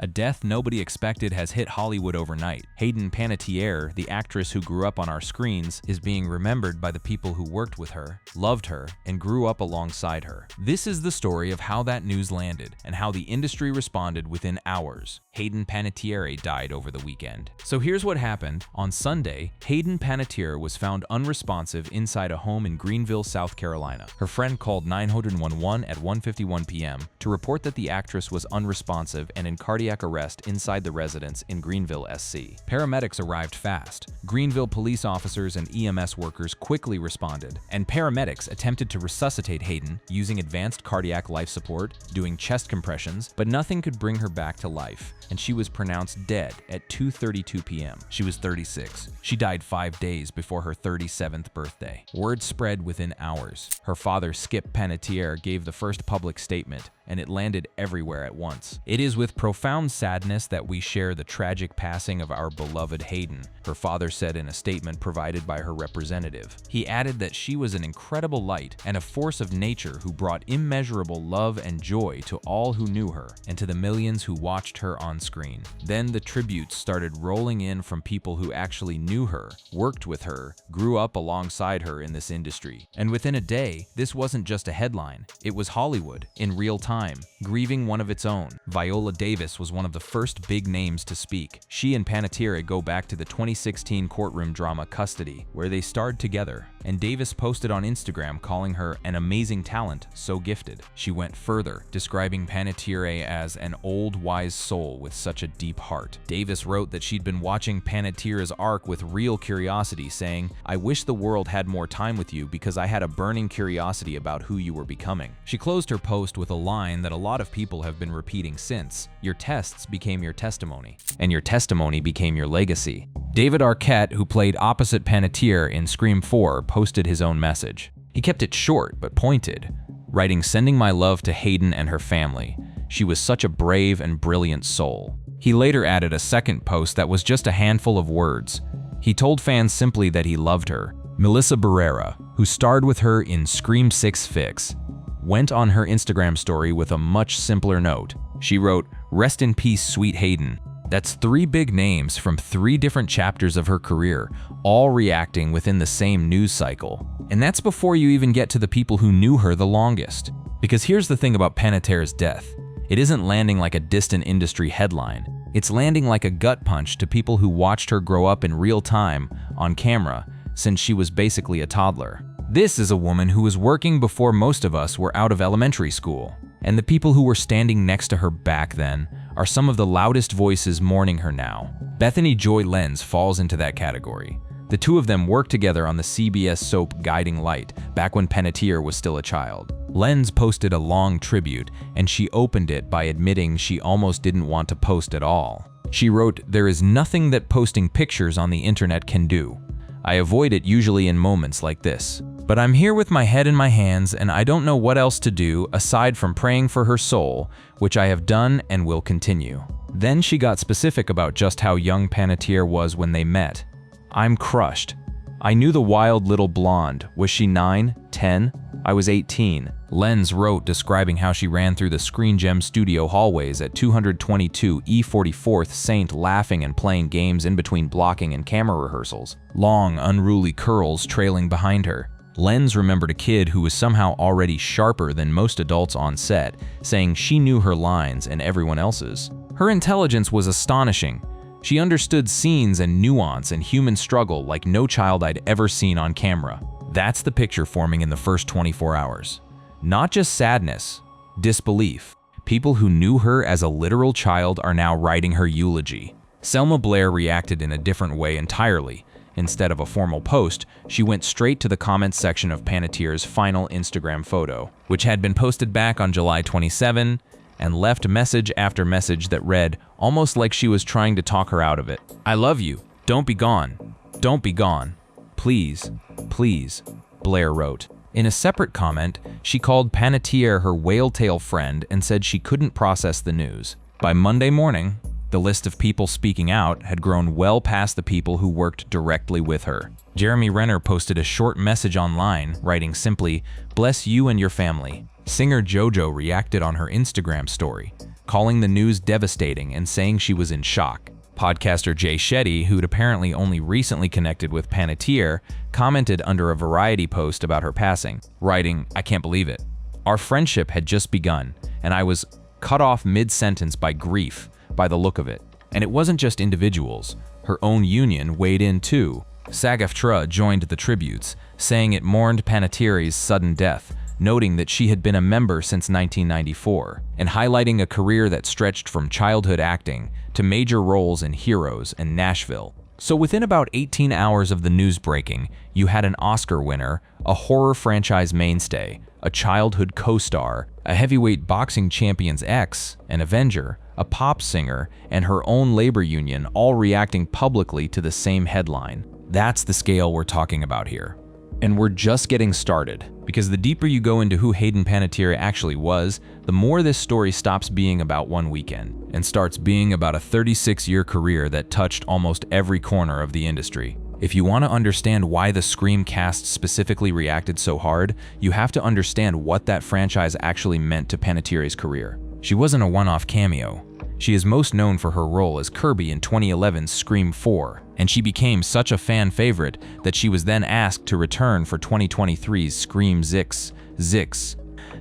A death nobody expected has hit Hollywood overnight. Hayden Panettiere, the actress who grew up on our screens, is being remembered by the people who worked with her, loved her, and grew up alongside her. This is the story of how that news landed and how the industry responded within hours. Hayden Panettiere died over the weekend. So here's what happened. On Sunday, Hayden Panettiere was found unresponsive inside a home in Greenville, South Carolina. Her friend called 911 at 1:51 p.m. to report that the actress was unresponsive and in cardiac arrest inside the residence in Greenville, SC. Paramedics arrived fast. Greenville police officers and EMS workers quickly responded, and paramedics attempted to resuscitate Hayden using advanced cardiac life support, doing chest compressions, but nothing could bring her back to life, and she was pronounced dead at 2:32 p.m. She was 36. She died 5 days before her 37th birthday. Word spread within hours. Her father, Skip Panettiere, gave the first public statement, and it landed everywhere at once. It is with profound sadness that we share the tragic passing of our beloved Hayden, her father said in a statement provided by her representative. He added that she was an incredible light and a force of nature who brought immeasurable love and joy to all who knew her and to the millions who watched her on screen. Then the tributes started rolling in from people who actually knew her, worked with her, grew up alongside her in this industry. And within a day, this wasn't just a headline. It was Hollywood, in real time, grieving one of its own. Viola Davis was one of the first big names to speak. She and Panettiere go back to the 2016 courtroom drama Custody, where they starred together, and Davis posted on Instagram calling her an amazing talent, so gifted. She went further, describing Panettiere as an old, wise soul with such a deep heart. Davis wrote that she'd been watching Panettiere's arc with real curiosity, saying, "I wish the world had more time with you because I had a burning curiosity about who you were becoming." She closed her post with a line that a lot of people have been repeating since: "Your tests became your testimony, and your testimony became your legacy." David Arquette, who played opposite Panettiere in Scream 4, posted his own message. He kept it short but pointed, writing, "Sending my love to Hayden and her family. She was such a brave and brilliant soul." He later added a second post that was just a handful of words. He told fans simply that he loved her. Melissa Barrera, who starred with her in Scream 6 Fix, went on her Instagram story with a much simpler note. She wrote, "Rest in peace, sweet Hayden." That's 3 big names from 3 different chapters of her career, all reacting within the same news cycle. And that's before you even get to the people who knew her the longest. Because here's the thing about Panettiere's death. It isn't landing like a distant industry headline. It's landing like a gut punch to people who watched her grow up in real time, on camera, since she was basically a toddler. This is a woman who was working before most of us were out of elementary school. And the people who were standing next to her back then are some of the loudest voices mourning her now. Bethany Joy Lenz falls into that category. The two of them worked together on the CBS soap Guiding Light, back when Panettiere was still a child. Lenz posted a long tribute, and she opened it by admitting she almost didn't want to post at all. She wrote, "There is nothing that posting pictures on the internet can do. I avoid it usually in moments like this. But I'm here with my head in my hands and I don't know what else to do aside from praying for her soul, which I have done and will continue." Then she got specific about just how young Panettiere was when they met. "I'm crushed. I knew the wild little blonde. Was she 9, 10? I was 18. Lenz wrote, describing how she ran through the Screen Gem studio hallways at 222 E44th St. laughing and playing games in between blocking and camera rehearsals, long, unruly curls trailing behind her. Lenz remembered a kid who was somehow already sharper than most adults on set, saying she knew her lines and everyone else's. Her intelligence was astonishing. She understood scenes and nuance and human struggle like no child I'd ever seen on camera. That's the picture forming in the first 24 hours. Not just sadness, disbelief. People who knew her as a literal child are now writing her eulogy. Selma Blair reacted in a different way entirely. Instead of a formal post, she went straight to the comments section of Panettiere's final Instagram photo, which had been posted back on July 27, and left message after message that read, almost like she was trying to talk her out of it. "I love you. Don't be gone. Don't be gone. Please, please," Blair wrote. In a separate comment, she called Panettiere her whale-tail friend and said she couldn't process the news. By Monday morning, the list of people speaking out had grown well past the people who worked directly with her. Jeremy Renner posted a short message online, writing simply, "Bless you and your family." Singer JoJo reacted on her Instagram story. calling the news devastating and saying she was in shock. Podcaster Jay Shetty, who'd apparently only recently connected with Panettiere, commented under a Variety post about her passing, writing, "I can't believe it. Our friendship had just begun, and I was cut off mid-sentence by grief, by the look of it. And it wasn't just individuals. Her own union weighed in too." SAG-AFTRA joined the tributes, saying it mourned Panettiere's sudden death, noting that she had been a member since 1994, and highlighting a career that stretched from childhood acting to major roles in Heroes and Nashville. So within about 18 hours of the news breaking, you had an Oscar winner, a horror franchise mainstay, a childhood co-star, a heavyweight boxing champion's ex, an Avenger, a pop singer, and her own labor union all reacting publicly to the same headline. That's the scale we're talking about here. And we're just getting started, because the deeper you go into who Hayden Panettiere actually was, the more this story stops being about one weekend and starts being about a 36-year career that touched almost every corner of the industry. If you want to understand why the Scream cast specifically reacted so hard, you have to understand what that franchise actually meant to Panettiere's career. She wasn't a one-off cameo. She is most known for her role as Kirby in 2011's Scream 4, and she became such a fan favorite that she was then asked to return for 2023's Scream 6.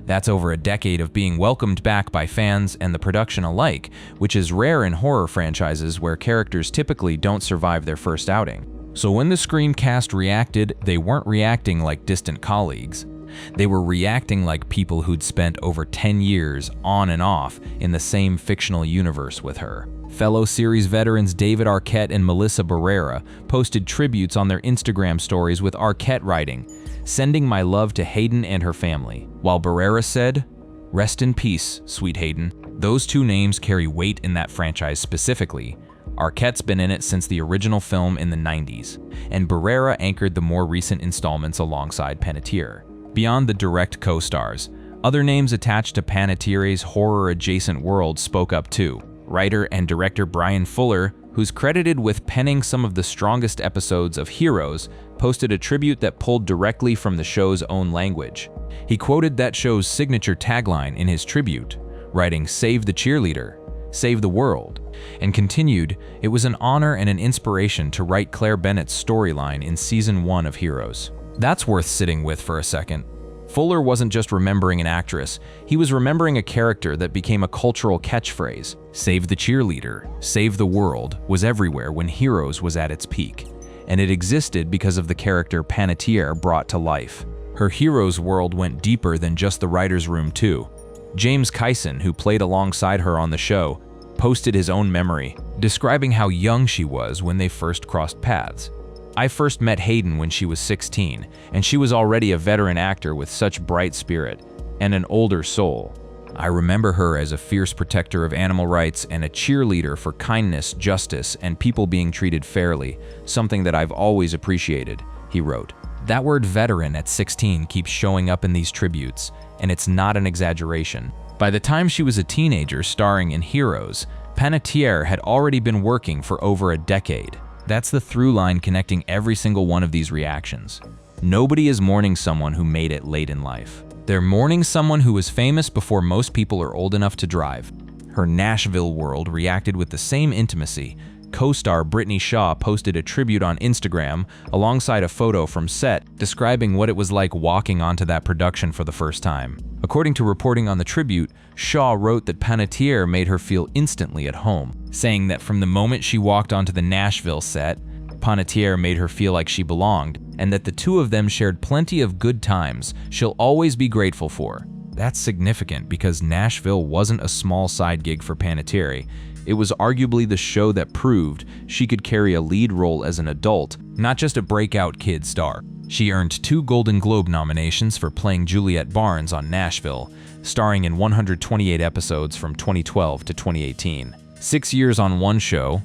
That's over a decade of being welcomed back by fans and the production alike, which is rare in horror franchises where characters typically don't survive their first outing. So when the Scream cast reacted, they weren't reacting like distant colleagues. They were reacting like people who'd spent over 10 years on and off in the same fictional universe with her. Fellow series veterans David Arquette and Melissa Barrera posted tributes on their Instagram stories with Arquette writing, "Sending my love to Hayden and her family," while Barrera said, "Rest in peace, sweet Hayden." Those two names carry weight in that franchise specifically. Arquette's been in it since the original film in the 90s, and Barrera anchored the more recent installments alongside Panettiere. Beyond the direct co-stars, other names attached to Panettiere's horror-adjacent world spoke up too. Writer and director Brian Fuller, who's credited with penning some of the strongest episodes of Heroes, posted a tribute that pulled directly from the show's own language. He quoted that show's signature tagline in his tribute, writing, "Save the cheerleader, save the world," and continued, "It was an honor and an inspiration to write Claire Bennett's storyline in Season 1 of Heroes." That's worth sitting with for a second. Fuller wasn't just remembering an actress, he was remembering a character that became a cultural catchphrase. Save the cheerleader, save the world was everywhere when Heroes was at its peak, and it existed because of the character Panettiere brought to life. Her Heroes world went deeper than just the writer's room too. James Kyson, who played alongside her on the show, posted his own memory, describing how young she was when they first crossed paths. "I first met Hayden when she was 16, and she was already a veteran actor with such bright spirit and an older soul. I remember her as a fierce protector of animal rights and a cheerleader for kindness, justice, and people being treated fairly, something that I've always appreciated," he wrote. That word veteran at 16 keeps showing up in these tributes, and it's not an exaggeration. By the time she was a teenager starring in Heroes, Panettiere had already been working for over a decade. That's the through line connecting every single one of these reactions. Nobody is mourning someone who made it late in life. They're mourning someone who was famous before most people are old enough to drive. Her Nashville world reacted with the same intimacy. Co-star Brittany Shaw posted a tribute on Instagram alongside a photo from set describing what it was like walking onto that production for the first time. According to reporting on the tribute, Shaw wrote that Panettiere made her feel instantly at home, saying that from the moment she walked onto the Nashville set, Panettiere made her feel like she belonged, and that the two of them shared plenty of good times she'll always be grateful for. That's significant because Nashville wasn't a small side gig for Panettiere. It was arguably the show that proved she could carry a lead role as an adult, not just a breakout kid star. She earned 2 Golden Globe nominations for playing Juliette Barnes on Nashville, starring in 128 episodes from 2012 to 2018. 6 years on one show,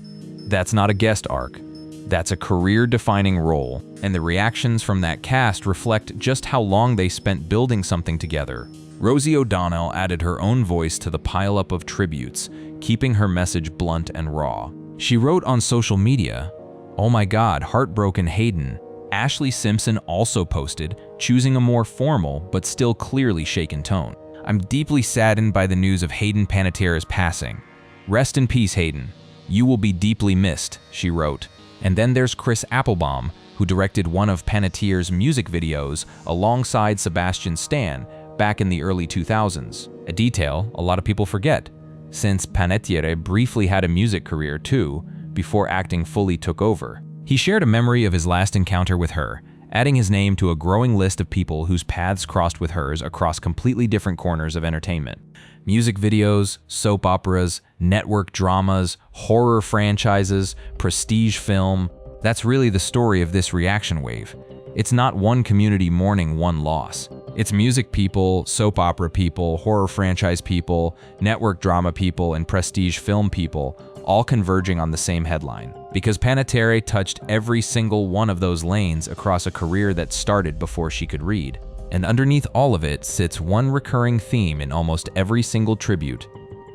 that's not a guest arc. That's a career-defining role, and the reactions from that cast reflect just how long they spent building something together. Rosie O'Donnell added her own voice to the pileup of tributes, keeping her message blunt and raw. She wrote on social media, "Oh my God, heartbroken Hayden." Ashley Simpson also posted, choosing a more formal but still clearly shaken tone. I'm deeply saddened by the news of Hayden Panettiere's passing. Rest in peace, Hayden. You will be deeply missed, she wrote. And then there's Chris Applebaum, who directed one of Panettiere's music videos alongside Sebastian Stan back in the early 2000s. A detail a lot of people forget, since Panettiere briefly had a music career too, before acting fully took over. He shared a memory of his last encounter with her, adding his name to a growing list of people whose paths crossed with hers across completely different corners of entertainment. Music videos, soap operas, network dramas, horror franchises, prestige film. That's really the story of this reaction wave. It's not one community mourning one loss. It's music people, soap opera people, horror franchise people, network drama people, and prestige film people all converging on the same headline. Because Panettiere touched every single one of those lanes across a career that started before she could read. And underneath all of it sits one recurring theme in almost every single tribute: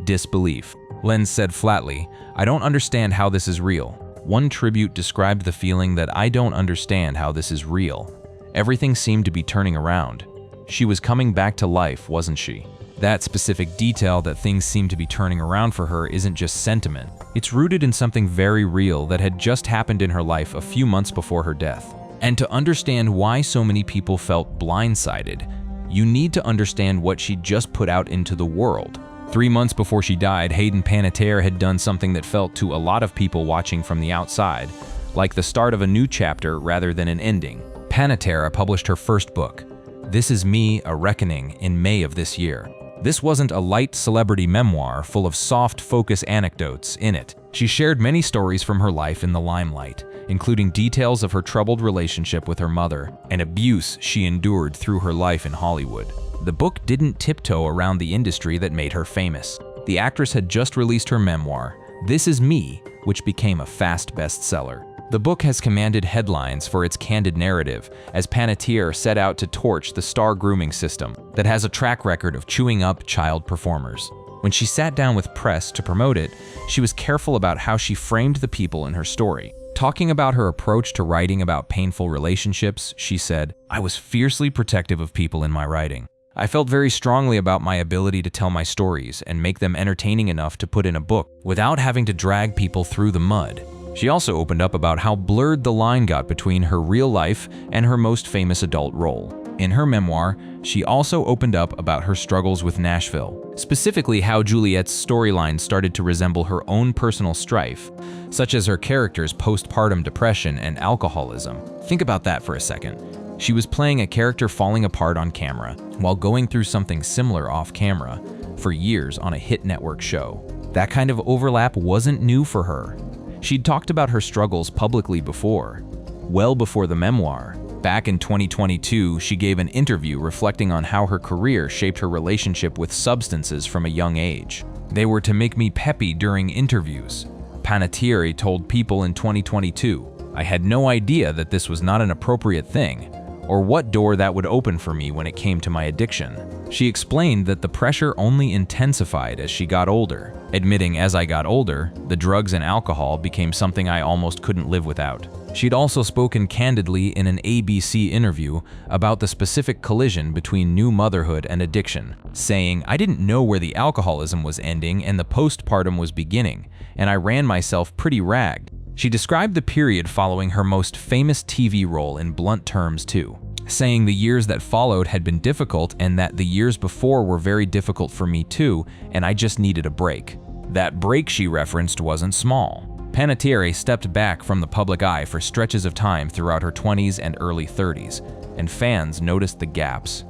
disbelief. Lenz said flatly, "I don't understand how this is real." One tribute described the feeling that I don't understand how this is real. Everything seemed to be turning around. She was coming back to life, wasn't she? That specific detail that things seem to be turning around for her isn't just sentiment. It's rooted in something very real that had just happened in her life a few months before her death. And to understand why so many people felt blindsided, you need to understand what she just put out into the world. 3 months before she died, Hayden Panettiere had done something that felt to a lot of people watching from the outside like the start of a new chapter rather than an ending. Panettiere published her first book, This Is Me, A Reckoning, in May of this year. This wasn't a light celebrity memoir full of soft focus anecdotes in it. She shared many stories from her life in the limelight, including details of her troubled relationship with her mother and abuse she endured through her life in Hollywood. The book didn't tiptoe around the industry that made her famous. The actress had just released her memoir, This Is Me, which became a fast bestseller. The book has commanded headlines for its candid narrative, as Panettiere set out to torch the star grooming system that has a track record of chewing up child performers. When she sat down with press to promote it, she was careful about how she framed the people in her story. Talking about her approach to writing about painful relationships, she said, "I was fiercely protective of people in my writing. I felt very strongly about my ability to tell my stories and make them entertaining enough to put in a book without having to drag people through the mud." She also opened up about how blurred the line got between her real life and her most famous adult role. In her memoir, she also opened up about her struggles with Nashville, specifically how Juliet's storyline started to resemble her own personal strife, such as her character's postpartum depression and alcoholism. Think about that for a second. She was playing a character falling apart on camera while going through something similar off camera for years on a hit network show. That kind of overlap wasn't new for her. She'd talked about her struggles publicly before, well before the memoir. Back in 2022, she gave an interview reflecting on how her career shaped her relationship with substances from a young age. "They were to make me peppy during interviews," Panettiere told People in 2022. "I had no idea that this was not an appropriate thing, or what door that would open for me when it came to my addiction." She explained that the pressure only intensified as she got older, admitting, "As I got older, the drugs and alcohol became something I almost couldn't live without." She'd also spoken candidly in an ABC interview about the specific collision between new motherhood and addiction, saying, "I didn't know where the alcoholism was ending and the postpartum was beginning, and I ran myself pretty ragged." She described the period following her most famous TV role in blunt terms too, saying the years that followed had been difficult and that the years before were very difficult for me too, and I just needed a break. That break she referenced wasn't small. Panettiere stepped back from the public eye for stretches of time throughout her 20s and early 30s, and fans noticed the gaps.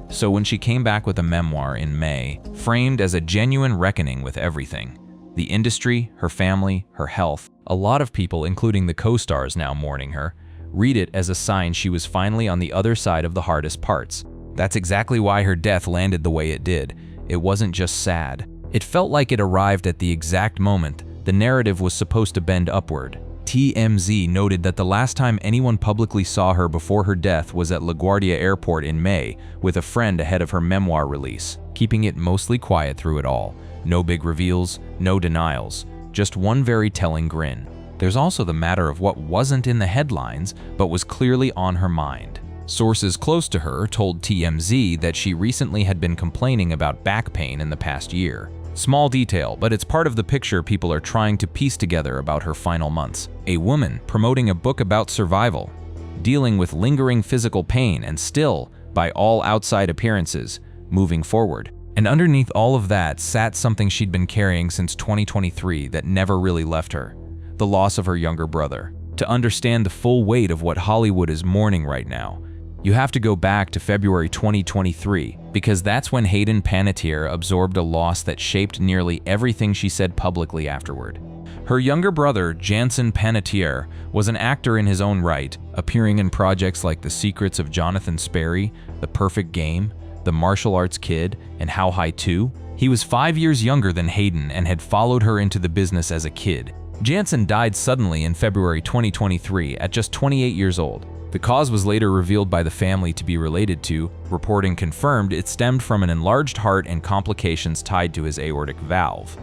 So when she came back with a memoir in May, framed as a genuine reckoning with everything, the industry, her family, her health, a lot of people, including the co-stars now mourning her, read it as a sign she was finally on the other side of the hardest parts. That's exactly why her death landed the way it did. It wasn't just sad. It felt like it arrived at the exact moment the narrative was supposed to bend upward. TMZ noted that the last time anyone publicly saw her before her death was at LaGuardia Airport in May with a friend ahead of her memoir release, keeping it mostly quiet through it all. No big reveals, no denials, just one very telling grin. There's also the matter of what wasn't in the headlines but was clearly on her mind. Sources close to her told TMZ that she recently had been complaining about back pain in the past year. Small detail, but it's part of the picture people are trying to piece together about her final months. A woman promoting a book about survival, dealing with lingering physical pain, and still, by all outside appearances, moving forward. And underneath all of that sat something she'd been carrying since 2023 that never really left her: the loss of her younger brother. To understand the full weight of what Hollywood is mourning right now, you have to go back to February 2023, because that's when Hayden Panettiere absorbed a loss that shaped nearly everything she said publicly afterward. Her younger brother, Hayden Panettiere, was an actor in his own right, appearing in projects like The Secrets of Jonathan Sperry, The Perfect Game, The Martial Arts Kid, and How High 2. He was 5 years younger than Hayden and had followed her into the business as a kid. Jansen died suddenly in February 2023 at just 28 years old. The cause was later revealed by the family to be related to. Reporting confirmed it stemmed from an enlarged heart and complications tied to his aortic valve.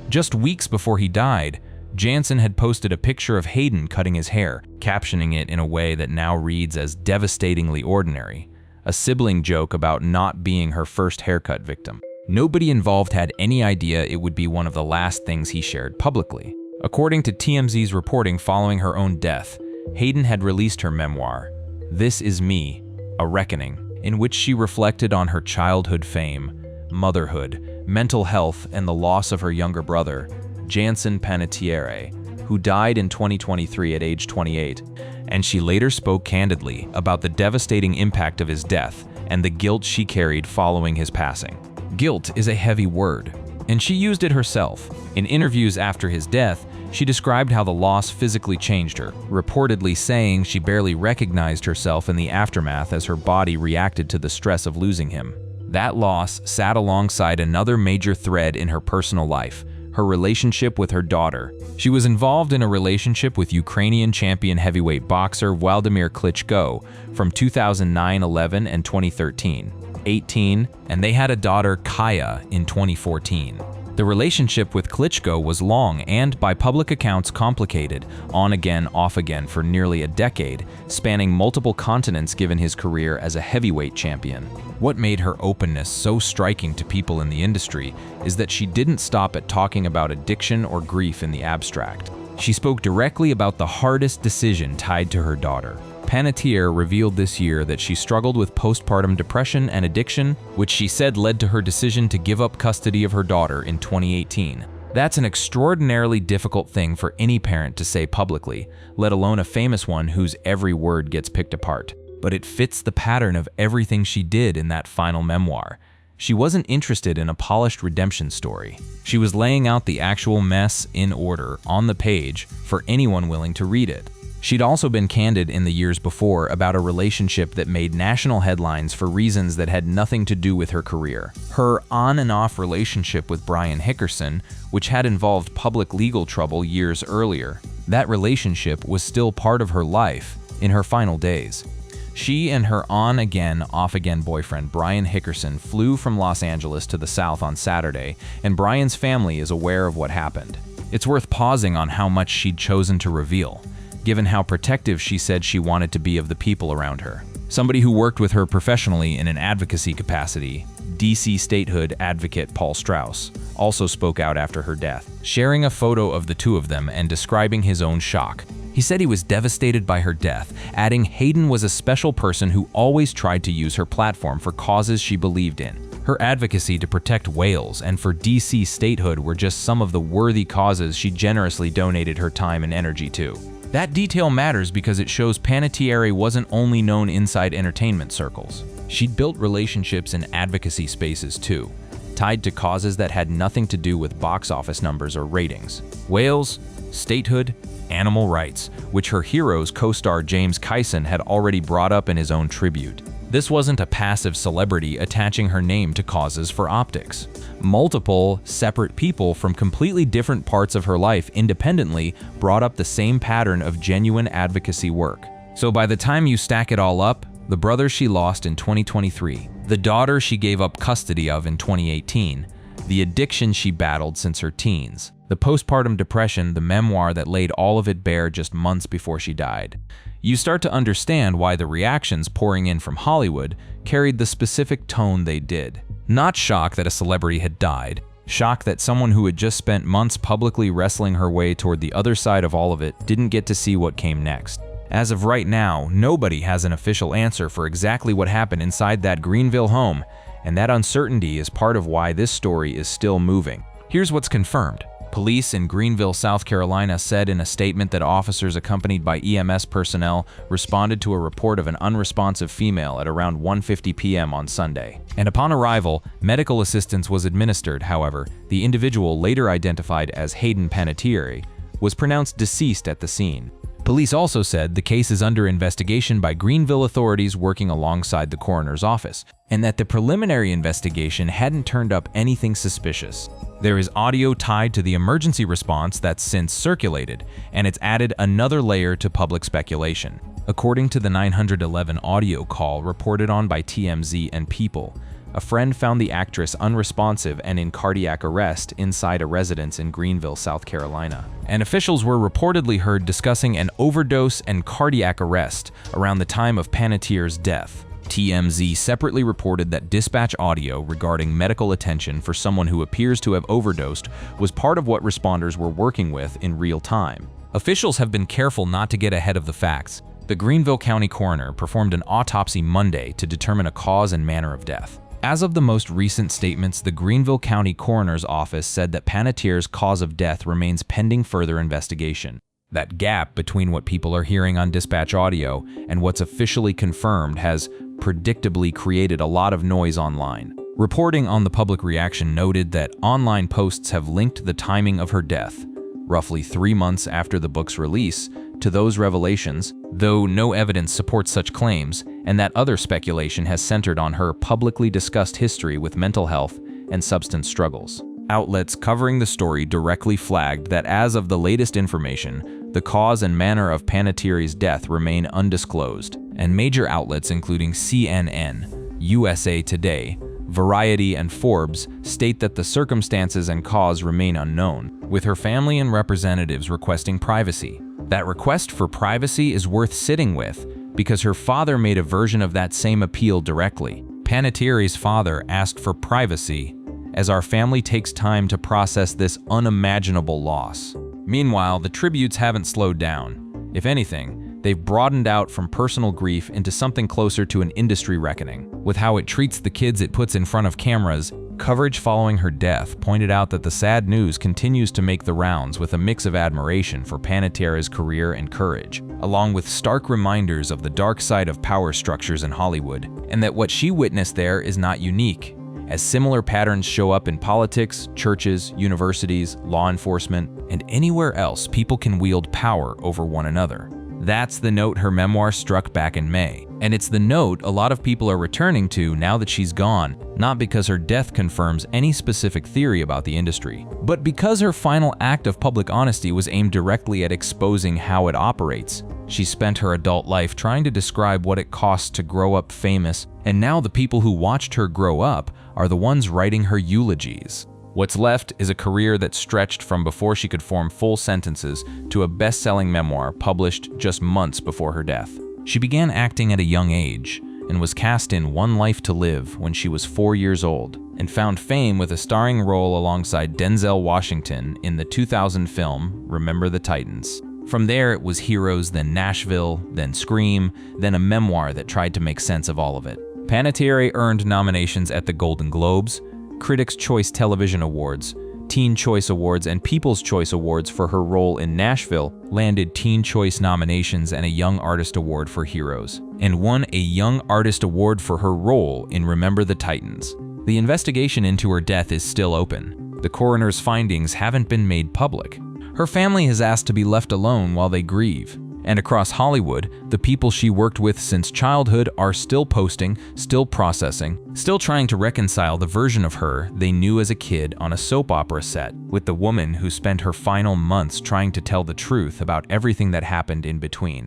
Just weeks before he died, Jansen had posted a picture of Hayden cutting his hair, captioning it in a way that now reads as "devastatingly ordinary," a sibling joke about not being her first haircut victim. Nobody involved had any idea it would be one of the last things he shared publicly. According to TMZ's reporting following her own death, Hayden had released her memoir, This Is Me, A Reckoning, in which she reflected on her childhood fame, motherhood, mental health, and the loss of her younger brother, Hayden Panettiere, who died in 2023 at age 28, and she later spoke candidly about the devastating impact of his death and the guilt she carried following his passing. Guilt is a heavy word, and she used it herself. In interviews after his death, she described how the loss physically changed her, reportedly saying she barely recognized herself in the aftermath as her body reacted to the stress of losing him. That loss sat alongside another major thread in her personal life: her relationship with her daughter. She was involved in a relationship with Ukrainian champion heavyweight boxer Wladimir Klitschko from 2009-11 and 2013-18, and they had a daughter, Kaya, in 2014. The relationship with Klitschko was long and, by public accounts, complicated, on again, off again for nearly a decade, spanning multiple continents given his career as a heavyweight champion. What made her openness so striking to people in the industry is that she didn't stop at talking about addiction or grief in the abstract. She spoke directly about the hardest decision tied to her daughter. Panettiere revealed this year that she struggled with postpartum depression and addiction, which she said led to her decision to give up custody of her daughter in 2018. That's an extraordinarily difficult thing for any parent to say publicly, let alone a famous one whose every word gets picked apart. But it fits the pattern of everything she did in that final memoir. She wasn't interested in a polished redemption story. She was laying out the actual mess in order on the page for anyone willing to read it. She'd also been candid in the years before about a relationship that made national headlines for reasons that had nothing to do with her career. Her on and off relationship with Brian Hickerson, which had involved public legal trouble years earlier. That relationship was still part of her life in her final days. She and her on-again, off-again boyfriend, Brian Hickerson, flew from Los Angeles to the South on Saturday, and Brian's family is aware of what happened. It's worth pausing on how much she'd chosen to reveal, given how protective she said she wanted to be of the people around her. Somebody who worked with her professionally in an advocacy capacity, DC statehood advocate Paul Strauss, also spoke out after her death, sharing a photo of the two of them and describing his own shock. He said he was devastated by her death, adding Hayden was a special person who always tried to use her platform for causes she believed in. Her advocacy to protect whales and for DC statehood were just some of the worthy causes she generously donated her time and energy to. That detail matters because it shows Panettiere wasn't only known inside entertainment circles. She'd built relationships in advocacy spaces too, tied to causes that had nothing to do with box office numbers or ratings. Whales, statehood, animal rights, which her hero's co-star James Kyson had already brought up in his own tribute. This wasn't a passive celebrity attaching her name to causes for optics. Multiple, separate people from completely different parts of her life independently brought up the same pattern of genuine advocacy work. So by the time you stack it all up, the brother she lost in 2023, the daughter she gave up custody of in 2018, the addiction she battled since her teens, the postpartum depression, the memoir that laid all of it bare just months before she died. You start to understand why the reactions pouring in from Hollywood carried the specific tone they did. Not shock that a celebrity had died, shock that someone who had just spent months publicly wrestling her way toward the other side of all of it didn't get to see what came next. As of right now, nobody has an official answer for exactly what happened inside that Greenville home, and that uncertainty is part of why this story is still moving. Here's what's confirmed. Police in Greenville, South Carolina said in a statement that officers accompanied by EMS personnel responded to a report of an unresponsive female at around 1:50 p.m. on Sunday. And upon arrival, medical assistance was administered. However, the individual, later identified as Hayden Panettiere, was pronounced deceased at the scene. Police also said the case is under investigation by Greenville authorities working alongside the coroner's office, and that the preliminary investigation hadn't turned up anything suspicious. There is audio tied to the emergency response that's since circulated, and it's added another layer to public speculation. According to the 911 audio call reported on by TMZ and People, a friend found the actress unresponsive and in cardiac arrest inside a residence in Greenville, South Carolina. And officials were reportedly heard discussing an overdose and cardiac arrest around the time of Panettiere's death. TMZ separately reported that dispatch audio regarding medical attention for someone who appears to have overdosed was part of what responders were working with in real time. Officials have been careful not to get ahead of the facts. The Greenville County coroner performed an autopsy Monday to determine a cause and manner of death. As of the most recent statements, the Greenville County Coroner's Office said that Panettiere's cause of death remains pending further investigation. That gap between what people are hearing on dispatch audio and what's officially confirmed has predictably created a lot of noise online. Reporting on the public reaction noted that online posts have linked the timing of her death, roughly 3 months after the book's release, to those revelations, though no evidence supports such claims, and that other speculation has centered on her publicly discussed history with mental health and substance struggles. Outlets covering the story directly flagged that as of the latest information, the cause and manner of Panettiere's death remain undisclosed, and major outlets including CNN, USA Today, Variety, and Forbes state that the circumstances and cause remain unknown, with her family and representatives requesting privacy. That request for privacy is worth sitting with because her father made a version of that same appeal directly. Panettiere's father asked for privacy as our family takes time to process this unimaginable loss. Meanwhile, the tributes haven't slowed down. If anything, they've broadened out from personal grief into something closer to an industry reckoning. With how it treats the kids it puts in front of cameras, coverage following her death pointed out that the sad news continues to make the rounds with a mix of admiration for Panettiere's career and courage, along with stark reminders of the dark side of power structures in Hollywood, and that what she witnessed there is not unique, as similar patterns show up in politics, churches, universities, law enforcement, and anywhere else people can wield power over one another. That's the note her memoir struck back in May, and it's the note a lot of people are returning to now that she's gone, not because her death confirms any specific theory about the industry, but because her final act of public honesty was aimed directly at exposing how it operates. She spent her adult life trying to describe what it costs to grow up famous, and now the people who watched her grow up are the ones writing her eulogies. What's left is a career that stretched from before she could form full sentences to a best-selling memoir published just months before her death. She began acting at a young age and was cast in One Life to Live when she was 4 years old, and found fame with a starring role alongside Denzel Washington in the 2000 film Remember the Titans. From there, it was Heroes, then Nashville, then Scream, then a memoir that tried to make sense of all of it. Panettiere earned nominations at the Golden Globes, Critics' Choice Television Awards, Teen Choice Awards, and People's Choice Awards for her role in Nashville, landed Teen Choice nominations and a Young Artist Award for Heroes, and won a Young Artist Award for her role in Remember the Titans. The investigation into her death is still open. The coroner's findings haven't been made public. Her family has asked to be left alone while they grieve. And across Hollywood, the people she worked with since childhood are still posting, still processing, still trying to reconcile the version of her they knew as a kid on a soap opera set with the woman who spent her final months trying to tell the truth about everything that happened in between.